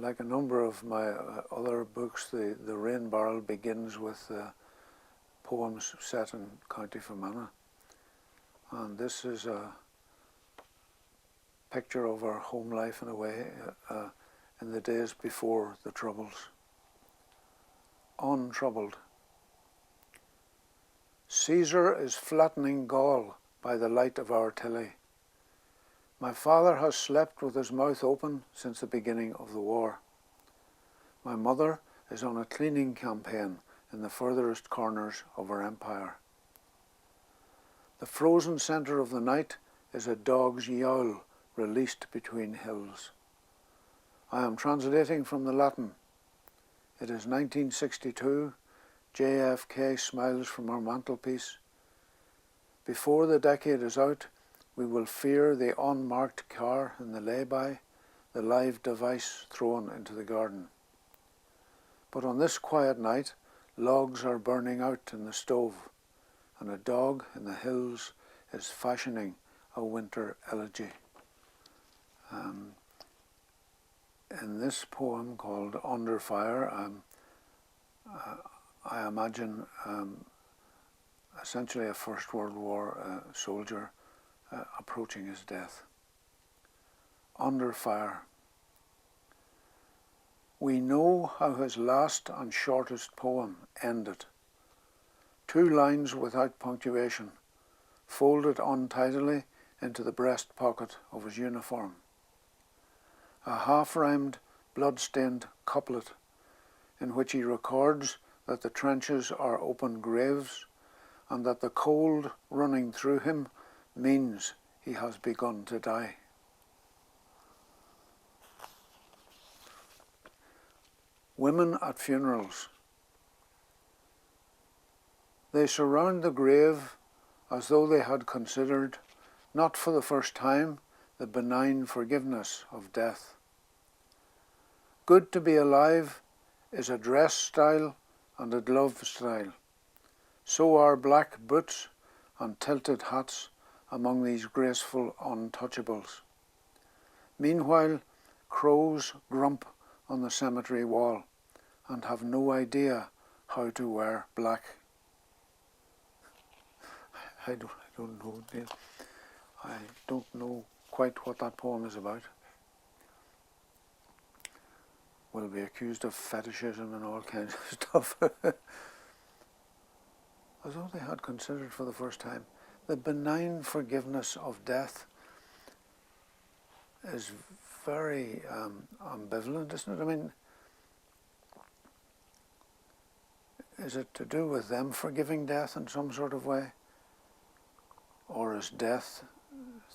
like a number of my other books, the Rain Barrel begins with poems set in County Fermanagh, and this is a picture of our home life in a way in the days before the Troubles. Untroubled. Caesar is flattening Gaul by the light of our Tilly. My father has slept with his mouth open since the beginning of the war. My mother is on a cleaning campaign in the furthest corners of our empire. The frozen centre of the night is a dog's yowl released between hills. I am translating from the Latin. It is 1962. JFK smiles from our mantelpiece. Before the decade is out, we will fear the unmarked car in the lay-by, the live device thrown into the garden. But on this quiet night, logs are burning out in the stove, and a dog in the hills is fashioning a winter elegy. In this poem called Under Fire, I imagine essentially a First World War soldier approaching his death. Under Fire. We know how his last and shortest poem ended. 2 lines without punctuation, folded untidily into the breast pocket of his uniform. A half-rhymed, blood-stained couplet in which he records that the trenches are open graves and that the cold running through him means he has begun to die. Women at funerals. They surround the grave as though they had considered, not for the first time, the benign forgiveness of death. Good to be alive is a dress style and a glove style. So are black boots and tilted hats among these graceful untouchables. Meanwhile, crows grump on the cemetery wall and have no idea how to wear black. I don't know, Neil. I don't know quite what that poem is about. We'll be accused of fetishism and all kinds of stuff. As though they had considered for the first time. The benign forgiveness of death is very ambivalent, isn't it? I mean, is it to do with them forgiving death in some sort of way? Or is death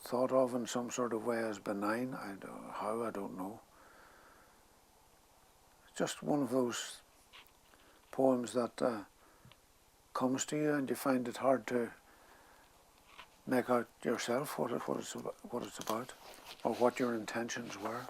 thought of in some sort of way as benign? How, I don't know. It's just one of those poems that comes to you and you find it hard to make out yourself what it's about or what your intentions were.